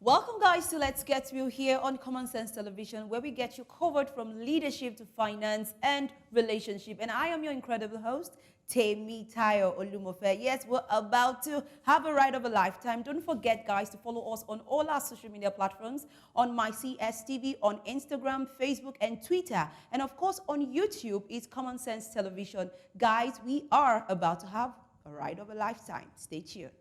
Welcome, guys, to Let's Get Real here on Common Sense Television, where we get you covered from leadership to finance and relationship. And I am your incredible host, Temi Tayo Olumofe. Yes, we're about to have a ride of a lifetime. Don't forget, guys, to follow us on all our social media platforms, on my CSTV, on Instagram, Facebook, and Twitter. And of course, on YouTube, it's Common Sense Television. Guys, we are about to have a ride of a lifetime. Stay tuned.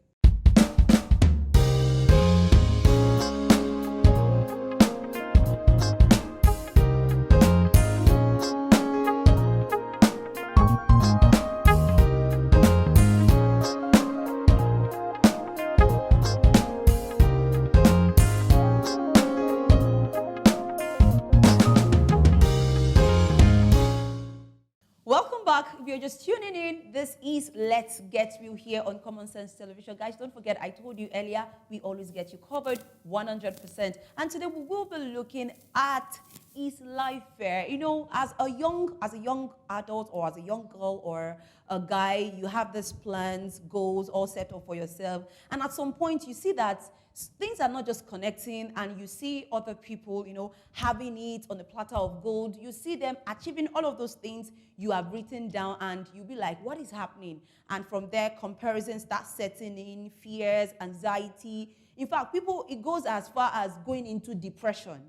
Welcome back. If you're just tuning in, this is Let's Get Real here on Common Sense Television. Guys, don't forget, I told you earlier, we always get you covered 100%. And today we will be looking at, is life fair? You know, as a young adult or as a young girl or a guy, you have these plans, goals all set up for yourself. And at some point, you see that things are not just connecting, and you see other people, having it on a platter of gold. You see them achieving all of those things you have written down, and you'll be like, what is happening? And from there, comparisons start setting in, fears, anxiety. In fact, it goes as far as going into depression.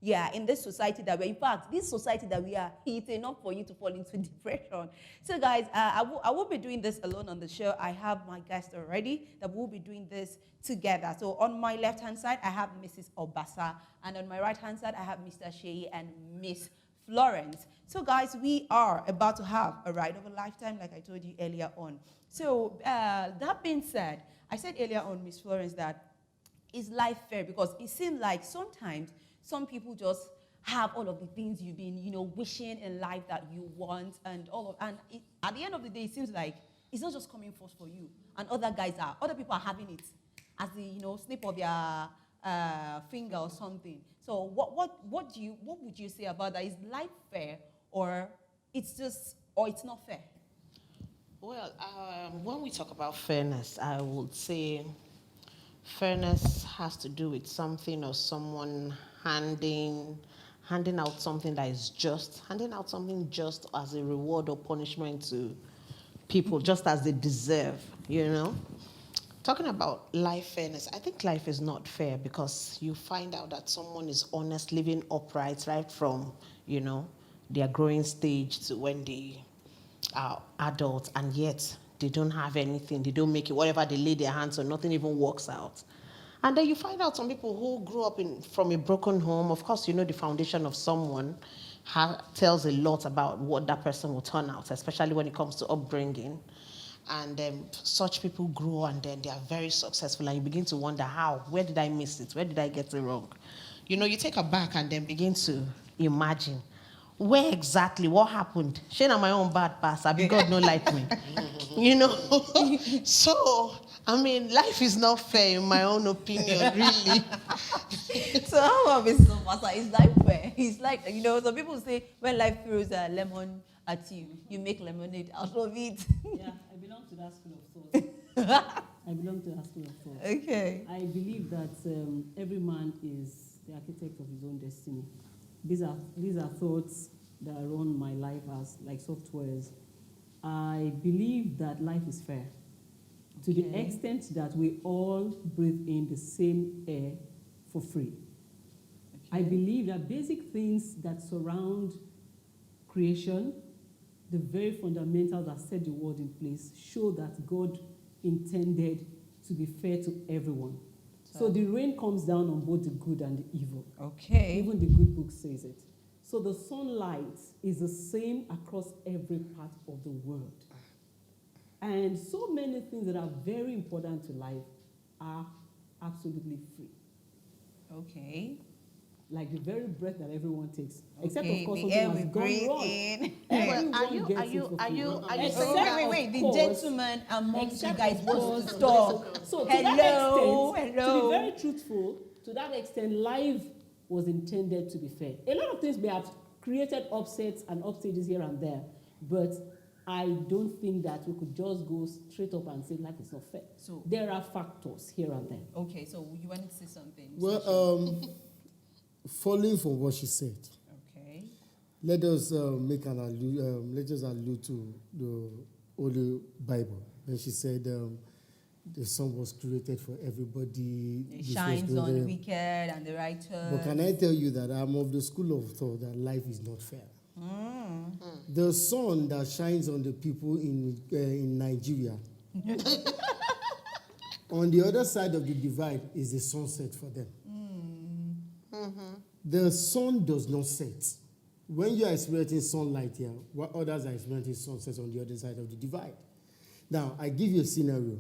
Yeah, in this society that we're, in fact, this society that we are, it's enough for you to fall into depression. So guys, I won't be doing this alone on the show. I have my guest already that will be doing this together. So on my left-hand side, I have Mrs. Obasa, and on my right-hand side, I have Mr. Sheyi and Miss Florence. So guys, we are about to have a ride of a lifetime, like I told you earlier on. So that being said, I said earlier on, Miss Florence, that is life fair? Because it seems like sometimes some people just have all of the things you've been, wishing in life that you want, and at the end of the day, it seems like it's not just coming first for you, and other people are having it as the, snip of their finger or something. So what would you say about that? Is life fair, or it's not fair? Well, when we talk about fairness, I would say fairness has to do with something or someone handing out something that is just, handing out something just as a reward or punishment to people, just as they deserve, Talking about life fairness, I think life is not fair because you find out that someone is honest, living upright right from, their growing stage to when they are adults, and yet they don't have anything, they don't make it, whatever they lay their hands on, nothing even works out. And then you find out some people who grew up from a broken home. Of course, the foundation of someone tells a lot about what that person will turn out, especially when it comes to upbringing. And such people grow, and then they are very successful, and you begin to wonder where did I miss it? Where did I get it wrong? You take a back and then begin to imagine, where exactly, what happened? Shane am my own bad pass, I be God no like me. So, life is not fair in my own opinion, really. So how about Mrs. Obasa? Is life fair? It's like, some people say when life throws a lemon at you, you make lemonade out of it. Yeah, I belong to that school of thought. Okay. I believe that every man is the architect of his own destiny. These are thoughts that run my life as like softwares. I believe that life is fair to the extent that we all breathe in the same air for free. Okay. I believe that basic things that surround creation, the very fundamentals that set the world in place, show that God intended to be fair to everyone. So the rain comes down on both the good and the evil. Okay. Even the good book says it. So the sunlight is the same across every part of the world. And so many things that are very important to life are absolutely free. Okay. Like the very breath that everyone takes. Okay. Except, of course, the something air has we gone breathe wrong. in. Are you Wait, the gentleman amongst you guys wants to talk. So to hello. to be very truthful, to that extent, life was intended to be fair. A lot of things may have created upsets and upstages here and there, but I don't think that we could just go straight up and say life is not fair. So There are factors here and there. okay, so you wanted to say something? Mr. Well, following from what she said, Okay. let us let us allude to the Holy Bible when she said the sun was created for everybody. It this was shines on the created- wicked and the righteous. But can I tell you that I'm of the school of thought that life is not fair. The sun that shines on the people in Nigeria, on the other side of the divide is the sunset for them. The sun does not set. When you are experiencing sunlight here, what others are experiencing sunsets on the other side of the divide. Now, I give you a scenario.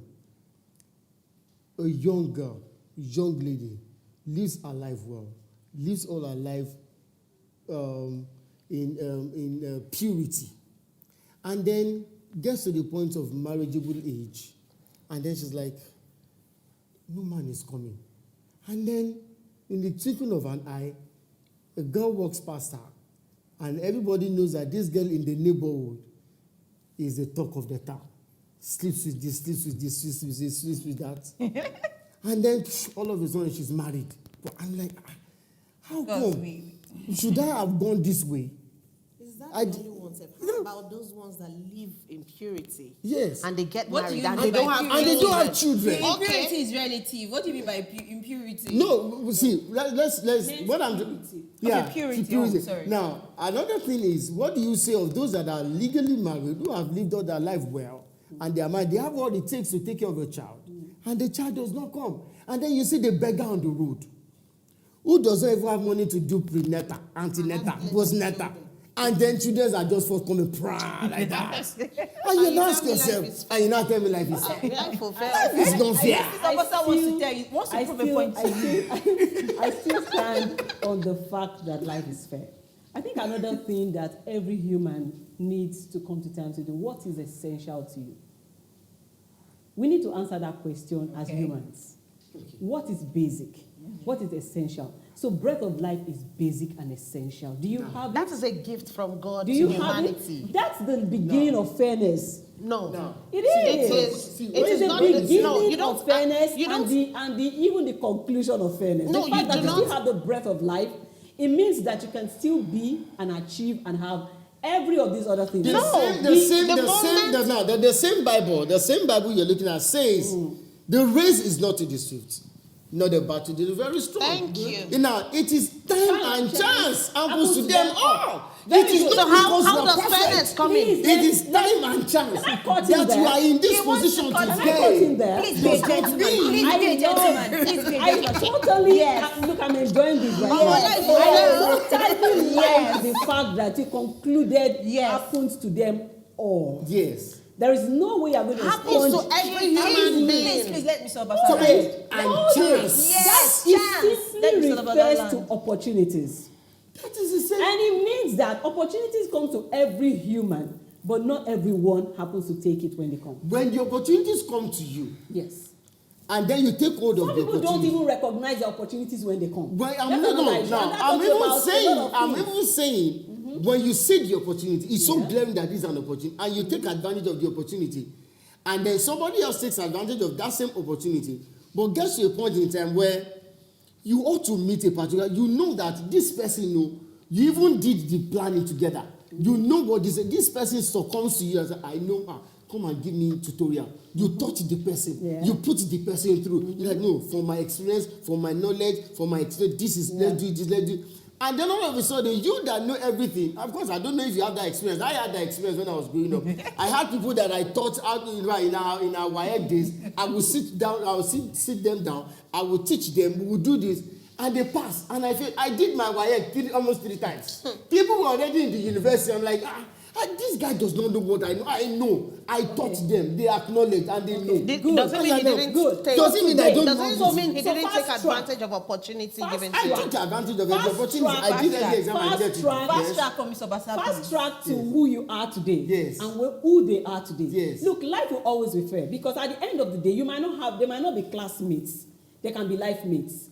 A young girl, young lady, lives her life well, lives all her life in purity, and then gets to the point of marriageable age, and then she's like, no man is coming. And then, in the twinkling of an eye, a girl walks past her, and everybody knows that this girl in the neighborhood is the talk of the town. Sleeps with this, sleeps with this, sleeps with this, sleeps with that. And then all of a sudden she's married. But I'm like, how Because come? Should I have gone this way? Is that I the d- only ones? No. How about those ones that live in purity? Yes. And they get What do married you and mean they don't by have purity? And they don't have children. Impurity is relative. What do you mean by impurity? No, see, let's what I'm Purity. Purity. Oh, sorry. Now, another thing is, what do you say of those that are legally married, who have lived all their life well, and they are married, they have what it takes to take care of a child, and the child does not come. And then you see the beggar on the road, who doesn't even have money to do prenatal, antenatal, postnatal, and then children are just forthcoming, proud like that. And you ask yourself, and you now tell me life is fair. Life of Life is not fair. This officer wants to tell you, wants to prove a point to you. I still stand on the fact that life is fair. I think another thing that every human needs to come to terms with, what is essential to you? We need to answer that question as humans. What is basic? What is essential? So breath of life is basic and essential. Do you have That it? is a gift from God Do to you have humanity. it? That's the beginning of fairness. No. No. It It is. is. See, It when is you the not- beginning no, you don't- of fairness you don't- and even the conclusion of fairness. No, the fact you that do you still not- have the breath of life, it means that you can still be and achieve and have every of these other things. The No, same Bible you're looking at says, the race is not to the swift, not the battle to the very strong. Thank you. Now, it is time and chance happens to them all. Very It is good. not So how because you are does perfect. fairness come in? Please, It is time and chance Can I cut that in there? you are in this He wants to position cut- Can I cut in today. there? Please be a gentleman. Please be a gentleman. Please be a I gentleman. totally Yes. look. I'm enjoying this right Oh, now. yes. I totally Yes. love the fact that you concluded Yes. happens to them all. Yes. There is no way you're going to Happens to sponge. every human being. Please let me solve Time that. and No, chance. Yes, It chance. Let simply me solve that refers land. to opportunities. That is the same. And it means that opportunities come to every human, but not everyone happens to take it when they come. When the opportunities come to you, Yes. and then you take hold of Some the people don't opportunity. even recognize the opportunities when they come. Well, That's another issue. And that I'm talks even about a saying, lot of things. when you see the opportunity, it's so Yeah. glaring that it's an opportunity, and you take advantage of the opportunity, and then somebody else takes advantage of that same opportunity, but gets to a point in time where you ought to meet a particular, you know that this person, you even did the planning together. You know what this person succumbs to you and says, I know her. Come and give me tutorial. You touch the person. Yeah. You put the person through. You're like, no, from my experience, from my knowledge, from my experience, this is, let's do this, let's do. And then all of a sudden, you that know everything, of course, I don't know if you have that experience. I had that experience when I was growing up. I had people that I taught out in our WIEC days. I would sit down, I would sit them down, I would teach them, we would do this, and they pass. And I did my WIEC almost 3 times. People were already in the university. I'm like, this guy does not know what I know. I know. I taught them. They acknowledge and they know. Doesn't mean he didn't Good. take. Doesn't mean I don't know Doesn't this. mean he So didn't fast take track. advantage of opportunity Fast given to I him. took advantage of Fast the opportunity. track, I did fast any exam I track. get to. Fast Fast Yes. track on Mr. Basar, Fast please. track to who you are today. Yes. And who they are today. Yes. Look, life will always be fair because at the end of the day, they might not be classmates. They can be life mates.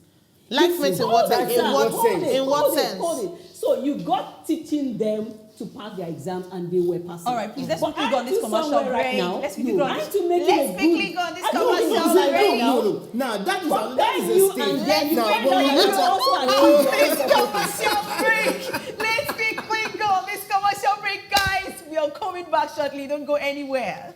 Life mates in what Hold it, sense? In what hold it, in what hold it, sense? hold it. So you got teaching them to pass their exams and they were passing. All right, please, let's But quickly go on aren't this you commercial somewhere break. right now? Let's quickly go on Aren't this. you making Let's a quickly good- go on this I don't think commercial it's like break. No. Now that is But a then you stage. and then you Now, find but out we that need you to- also Oh, achieved this your commercial break. Let's quickly go on this commercial break, guys. We are coming back shortly. Don't go anywhere.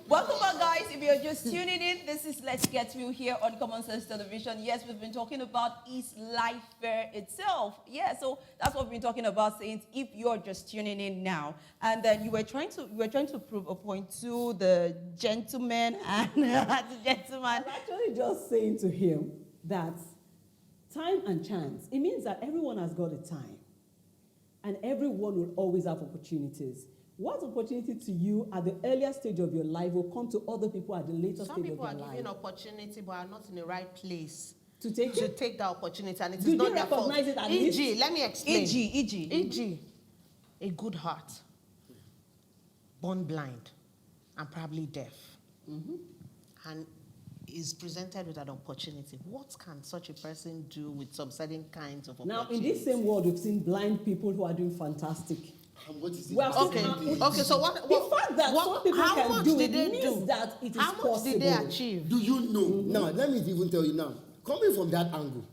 Welcome back, guys. If you're just tuning in, this is Let's Get Real here on Common Sense Television. Yes, we've been talking about East Life Fair itself. Yeah, so that's what we've been talking about, Saints. If you're just tuning in now, and then you were trying to prove a point to the gentleman and the gentleman. I'm actually just saying to him that time and chance, it means that everyone has got a time. And everyone will always have opportunities. What opportunity to you at the earlier stage of your life will come to other people at the later Some stage of people their are life. given opportunity but are not in the right place To take to it? take that opportunity, and it Do is not you their fault. recognize it at E.g., least? let me explain. E.g. E.g., a good heart, born blind, and probably deaf, and is presented with an opportunity. What can such a person do with some certain kinds of Now, opportunities? in this same world, we've seen blind people who are doing fantastic. And what is it? Well, Okay, okay. So what? The fact that some people how can much do did it they means do? that it is How much did they possible. achieve? Do you know? Now, let me even tell you now. Coming from that angle,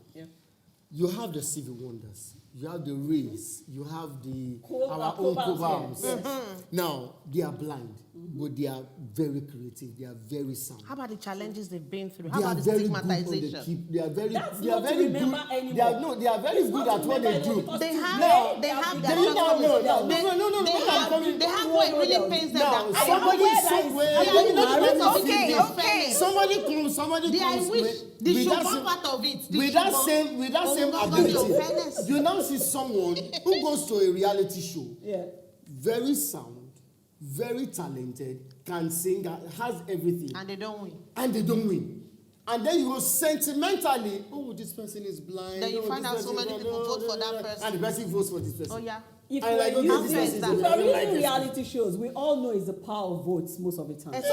you have the civil wonders, you have the race, you have the our own Cobalt, cobalt. yes. Now, they are blind, but they are very creative, they are very sound. How about the challenges they've been through? How They are about the very good on the stigmatization? keep. They are very. That's They are not to very remember good. anymore. They are no. They are very It's good not at to what they remember do. because They have- today they have are their becoming shortcomings. role No, models. They have what it really pains them Now, that somebody aware that somewhere. it's- Let me Okay, finish. okay. Somebody They comes I wish with the with that Shubham same- part of it. The with that Shubham, same Omugogo, your ability. fairness. You now see someone who goes to a reality show, Yeah. very sound, very talented, can sing, has everything, And they don't win. and they don't win. And then you go sentimentally, oh, this person is blind. Then you oh, find this out so person is many blind, people oh, vote for that person. And the person votes for this person. Oh yeah. If I like, we're okay, using, this person is if that. we're I don't like using this. reality shows, we all know it's the power of votes most of the time. But it's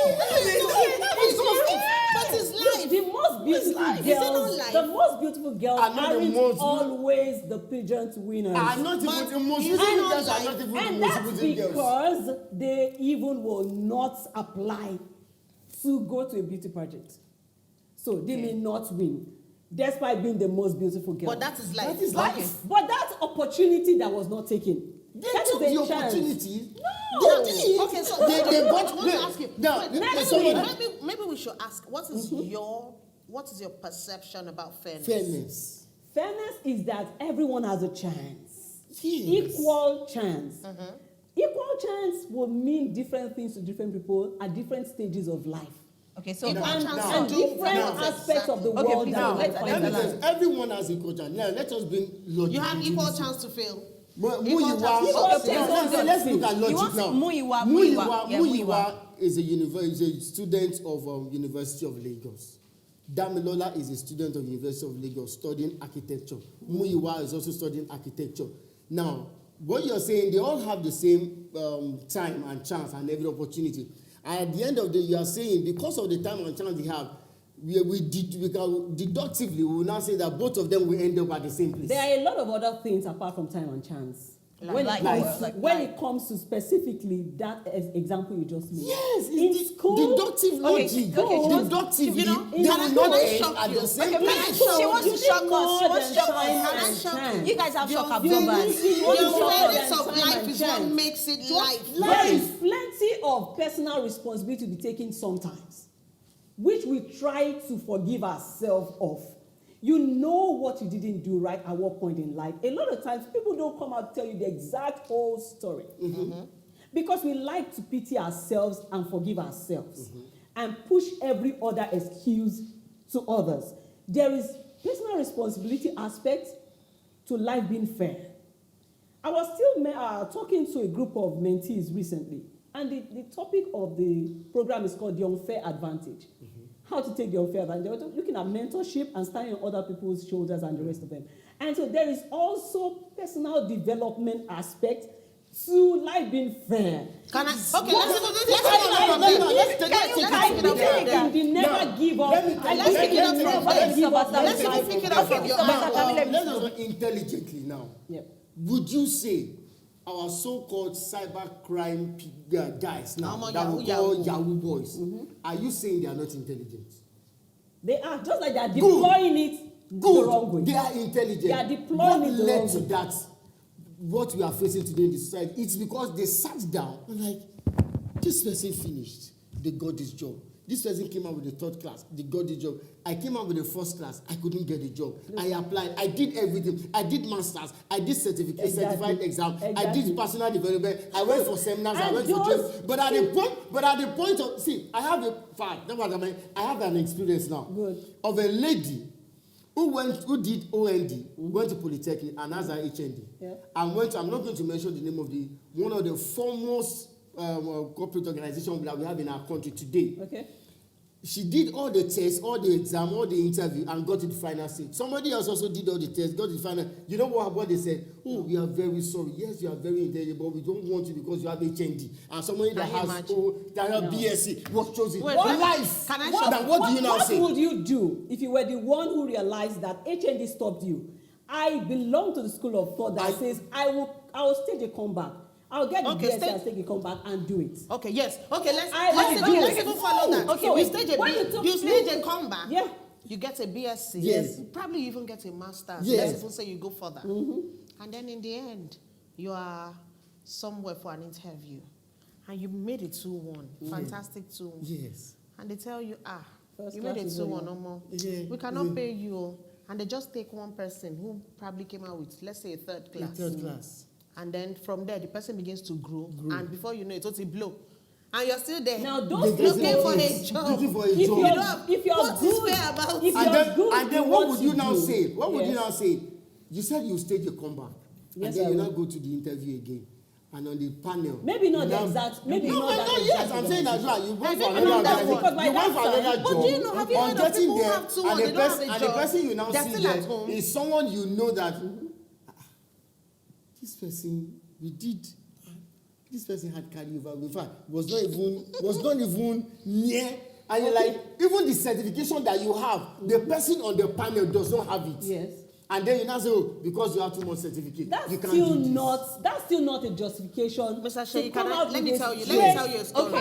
life. The most beautiful life. Is it not girls, life? the most beautiful girls Are not the aren't most- always the pageant winners. Are not But even the most is beautiful it not girls are like- not even the And most that's beautiful girls. because they even will not apply to go to a beauty pageant. So they may not win, despite being the most beautiful girl. But that is life. That is life. But that opportunity that was not taken. They that took is the a chance. opportunity. No. They did. Okay, so they I got. want to ask you. Now, wait, next maybe we should ask. What is your perception about fairness? fairness. Fairness is that everyone has a chance. Yes. Equal chance. Equal chance will mean different things to different people at different stages of life. Okay, so Equal And, chance and to do different exactly. aspects of the Okay, world please, that now, we let's find analyze. ourselves. Everyone has equal chance. Now let us bring logic. You have into equal this. chance to fail. Mu- Equal Muyiwa. chance. Equal No, chance. let's look at You logic want now. Muyiwa. Yeah, Muyiwa is a student of University of Lagos. Damilola is a student of University of Lagos studying architecture. Muyiwa is also studying architecture. Now, what you're saying, they all have the same time and chance and every opportunity. And at the end of the day, you are saying because of the time and chance they have, we can deductively we will now say that both of them will end up at the same place. There are a lot of other things apart from time and chance. When Like it comes to specifically that example you just made. Yes, in it's school, deductive logic. okay, Deductively, you know, they will not end at the same Okay, place. she wants to shock us. She more wants to than shock time us. and chance. You guys have shock Your absorbers. You want The to shock awareness us of than time life and is what chance. makes it life. There is plenty of personal responsibility to be taken sometimes, which we try to forgive ourselves of. You know what you didn't do right at what point in life. A lot of times, people don't come out to tell you the exact whole story. Because we like to pity ourselves and forgive ourselves and push every other excuse to others. There is personal responsibility aspect to life being fair. I was still talking to a group of mentees recently, and the topic of the program is called the unfair advantage. how to take the unfair advantage. They were looking at mentorship and standing on other people's shoulders and the rest of them. And so there is also personal development aspect to life being fair. Can I? Okay, let's take it Never give up. Let's pick it up from your mouth. Let's go intelligently now. Yep. Would you say our so-called cyber crime guys now that we call Yahoo boys, are you saying they are not intelligent? They are, just like they are deploying it the wrong way. They are intelligent. They are deploying it the wrong way. What led to that? What we are facing today in this society? It's because they sat down and like, this person finished, they got this job. This person came out with the third class, they got the job. I came out with the first class, I couldn't get the job. I applied, I did everything. I did masters, I did certified exam, I did personal development, I went for seminars, I went for training. But at the point of, see, I have an experience now of a lady who did OND, went to Polytechnic and has her HND, and went to, I'm not going to mention the name of one of the foremost corporate organizations that we have in our country today. Okay. She did all the tests, all the exam, all the interview, and got to the final stage. Somebody else also did all the tests, got to the final. You know what they said? Oh, we are very sorry. Yes, you are very intelligent, but we don't want you because you have HND. And somebody that has BSc was chosen. Wait, life. Can I what do you now say? What would you do if you were the one who realized that HND stopped you? I belong to the school of thought that says I will stage a comeback. I'll get the BSc and take a comeback and do it. Okay, yes. Okay, let's even follow that. Okay, so you stage a comeback. Yeah. You get a BSc. Yes. You probably even get a master's. Yes. Let's even say you go further. And then in the end, you are somewhere for an interview. And you made it 2-1. Fantastic 2-1. Yes. And they tell you, First you made it class 2-1 no more. Yeah. We cannot pay you. And they just take one person who probably came out with, let's say, a third class. And then from there, the person begins to grow. And before you know it, it's a blow. And you're still there. Now, those looking for a job. If you're what good, is fair about if it? you're good, and then what would you now do? say? What would you now say? You said you stage a comeback. Yes, and then I you will. now go to the interview again. And on the panel. Maybe not the exact. Maybe not that. Yes, I'm saying that right. You went for Maybe not another that one. You went for another job. But do you know, have you heard of people who have 2-1, they don't have a and the job? person you now They're see still at there home. is someone you know that this person this person had carryover. In fact, was not even near. And you're like, even the certification that you have, the person on the panel does not have it. Yes. And then you now say, oh, because you have too much certificate, That's you can't still do this. not a justification. Mr. Shea, to come out let me with tell a you straight- story.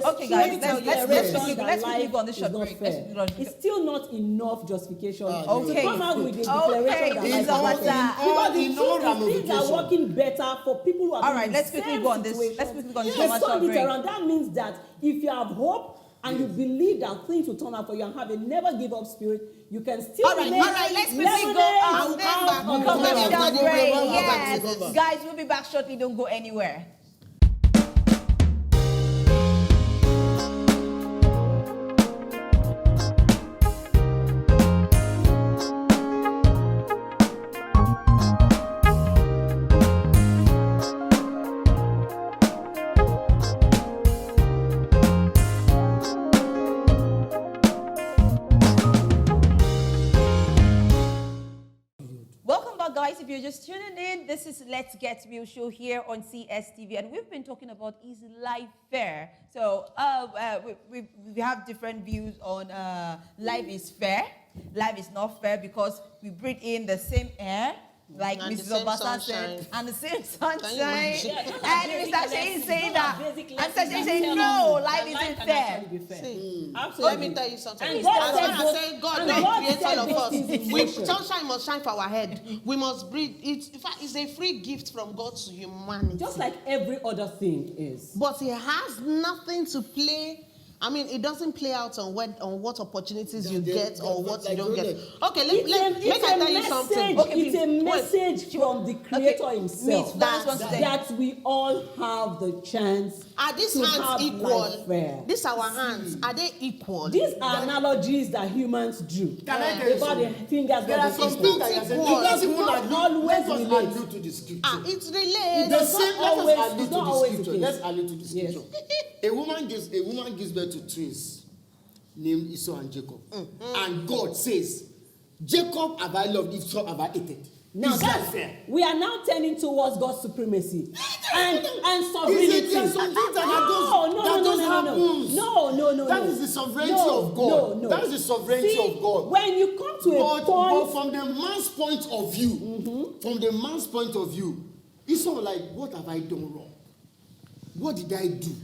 Okay, guys, let's quickly life go on this is short not break. fair. It's still not enough justification to Okay. come out with a declaration that life is all not fair. Because the in all truth is things are ramifications. working better for people who are All right, in let's the quickly same go on this. situation. Let's quickly go on this Let's commercial turn it break. around. That means that if you have hope and you believe that things will turn out for you and have a never give up spirit, you can still All right, make let's quickly lemonade go out out of of Commercial Commercial break. break. Yes. Guys, we'll be back shortly. Don't go anywhere. Welcome back, guys. If you're just tuning in, this is Let's Get Real show here on CSTV, and we've been talking about is life fair? So we have different views on life is fair, life is not fair because we breathe in the same air, like And Mrs. the same Obasa said, sunshine. and the same sunshine. imagine? And Mr. Shea is saying that, and Mr. Shea is saying no, life isn't fair. See, Absolutely. let me tell you something. And As God long said as those- say God and don't God create said all of those us, things in sunshine must shine for our head. We must breathe. In fact, it's a free gift from God to humanity. Just like every other thing is. But it has nothing to play. I mean, it doesn't play out on what opportunities you get or what you don't get. Okay, make I tell you something. Okay, It's a please. message from the Creator Himself Miss, that we all have the chance Are these to hands have equal? life fair. These our hands. Are they equal? These are analogies that humans do. Can I tell you About the something? fingers There of are the some finger. things that you said. It Let us does even not allude- always let us relate. allude to the scripture. It's related. The does same, not let always- us allude it's to not the always the scripture. case. Let's allude to the Yes. scripture. A woman gives birth to twins. named Esau and Jacob. And God says, Jacob have I loved, Esau have I hated. Now Is that that's fair? we are now turning towards God's supremacy and sovereignty. There are some things that does happen. No. That is the sovereignty No, of God. no. That is the sovereignty See, of God. when you come to a But point, from the man's point of view, it's all like, what have I done wrong? What did I do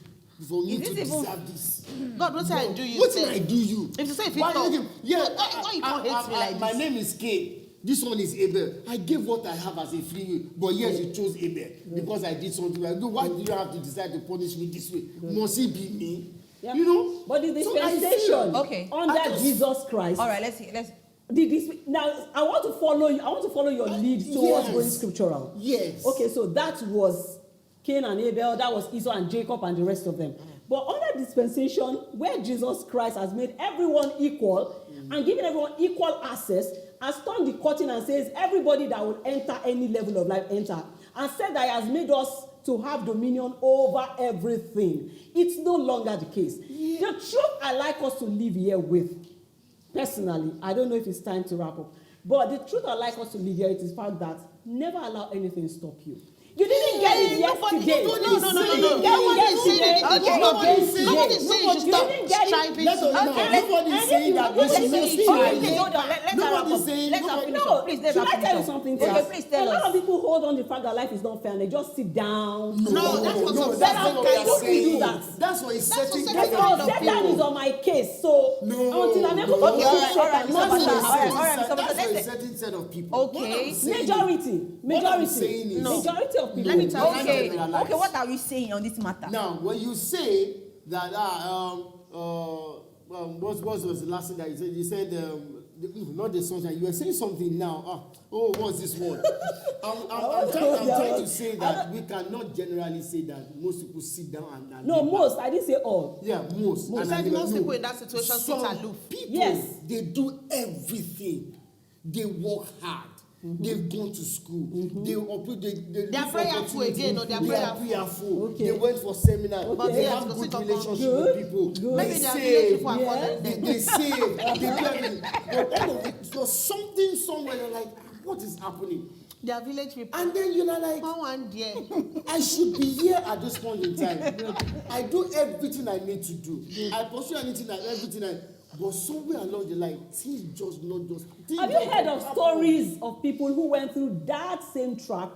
for me to deserve this? God, what did I do you? What did I do you? If you say if you Why talk, you yeah, why you can't hate me like my this? name is Cain. This one is Abel. I gave what I have as a free will, but yes, you chose Abel because I did something. Like, why do you have to decide to punish me this way? Must it be me? yeah. You know. But the So I dispensation Okay. under Jesus Christ. All right, let's see. Now I want to follow you. I want to follow your lead towards Yes. going scriptural. Yes. Okay, so that was Cain and Abel. That was Esau and Jacob and the rest of them. But under dispensation, where Jesus Christ has made everyone equal and given everyone equal access, has turned the curtain and says everybody that will enter any level of life enter, and said that he has made us to have dominion over everything. It's no longer the case. The truth I like us to live here with, personally, I don't know if it's time to wrap up, but the truth I like us to live here is the fact that never allow anything stop you. You didn't get it yesterday. No. Nobody's saying Nobody's saying you should stop striving. Nobody's saying that we should not strive. Hold on. Let's Nobody's saying. No, please. should I tell you something? Okay, please tell A lot us. of people hold on to the fact that life is not fair and they just sit down. No, that's what some That's people how guys people say. do that. That's what he's setting. That's Because kind of Satan is on my case, so No, until I'm able to no. go Okay, to all right, Satan, all right, nothing all right, will all right, happen. so That's let's for a say- certain set of people. Okay. Majority No. of people. Let me tell you Okay. Their lives. Okay. What are we saying on this matter? Now, when you say that, what was the last thing that you said? You said, not the sunshine. You were saying something now. What's this word? I'm trying to say that we cannot generally say that most people sit down and No, live most. I didn't say all. Yeah, most. You said most people in that situation sit Some aloof. people, Yes. they do everything. They work hard. They've gone to school. They operate. They are prayerful again, or they are prayerful. Okay. They went for seminar. But They they have have to good sit up on- relationship Good, with people. good. Maybe They their save. village people are Yeah. calling them. They save. They do everything. But all of it, so something somewhere you're like, what is happening? Their village people. And then you're like, Come on, dear. I should be here at this point in time. I do everything I need to do. I pursue everything. But somewhere along the line, things just not just. Have you heard of stories of people who went through that same track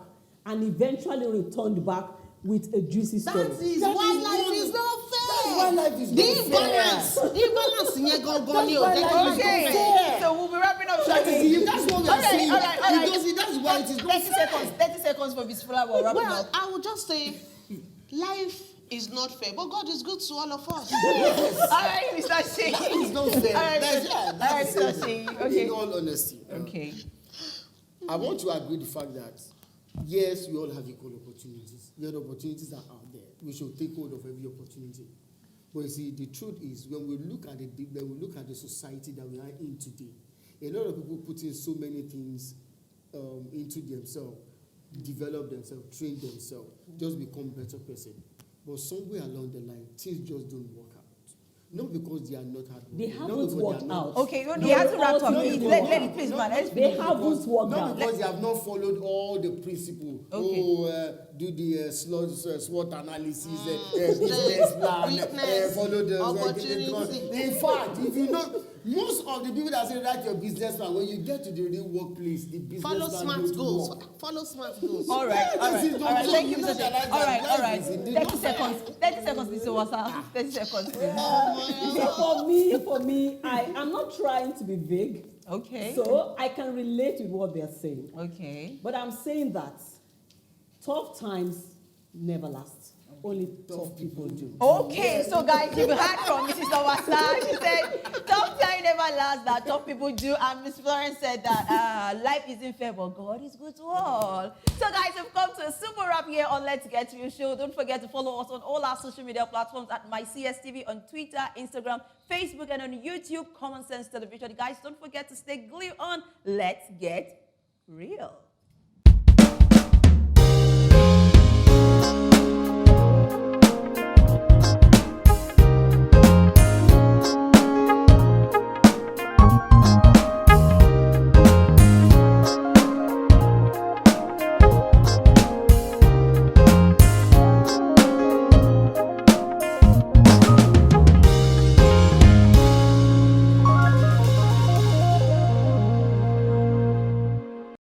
and eventually returned back with a juicy story? That is That why is life one- is not fair. That's why life is The not imbalance. fair. The imbalance in here go why you. life is not Okay. fair. So we'll be wrapping up. That is that's what we are saying. All right. That's why it is not 30 fair. seconds. 30 seconds for Miss Fuller. We're wrapping Well, up. I would just say life is not fair, but God is good to all of us. All right, Mr. Shea. It's not fair. All right, That's all right, the same Mr. thing. Shea. Okay. In all honesty. Okay. I want to agree the fact that yes, we all have equal opportunities. The opportunities are out there. We should take hold of every opportunity. But you see, the truth is, when we look at the society that we are in today, a lot of people put in so many things into themselves, develop themselves, train themselves, just become better person. But somewhere along the line, things just don't work out. Not because they are not hard working. They haven't worked out. Okay, you have to wrap up. No, Please, no, let no. it, please, man. Let's They haven't worked Not out. because they have not followed all the principles. Okay. Do the SWOT analysis, business plan, Weakness, follow the opportunity. In fact, if you know, most of the people that say write your business plan, when you get to the real workplace, the business Follow plan smart don't goals. work. Follow smart goals. All right. Thank you, Mr. Shea. All right. Life is 30 seconds. 30 seconds, Mr. Wasa. 30 seconds, please. For me, I am not trying to be vague. Okay. So I can relate with what they're saying. Okay. But I'm saying that tough times never last. Only tough people do. Okay, so guys, you've heard from Mrs. Owasa. She said, tough time never lasts, that tough people do. And Miss Florence said that life isn't fair, but God is good to all. So guys, we've come to a super wrap here on Let's Get to You Show. Don't forget to follow us on all our social media platforms at MyCSTV on Twitter, Instagram, Facebook, and on YouTube, Common Sense Television. Guys, don't forget to stay glued on Let's Get Real.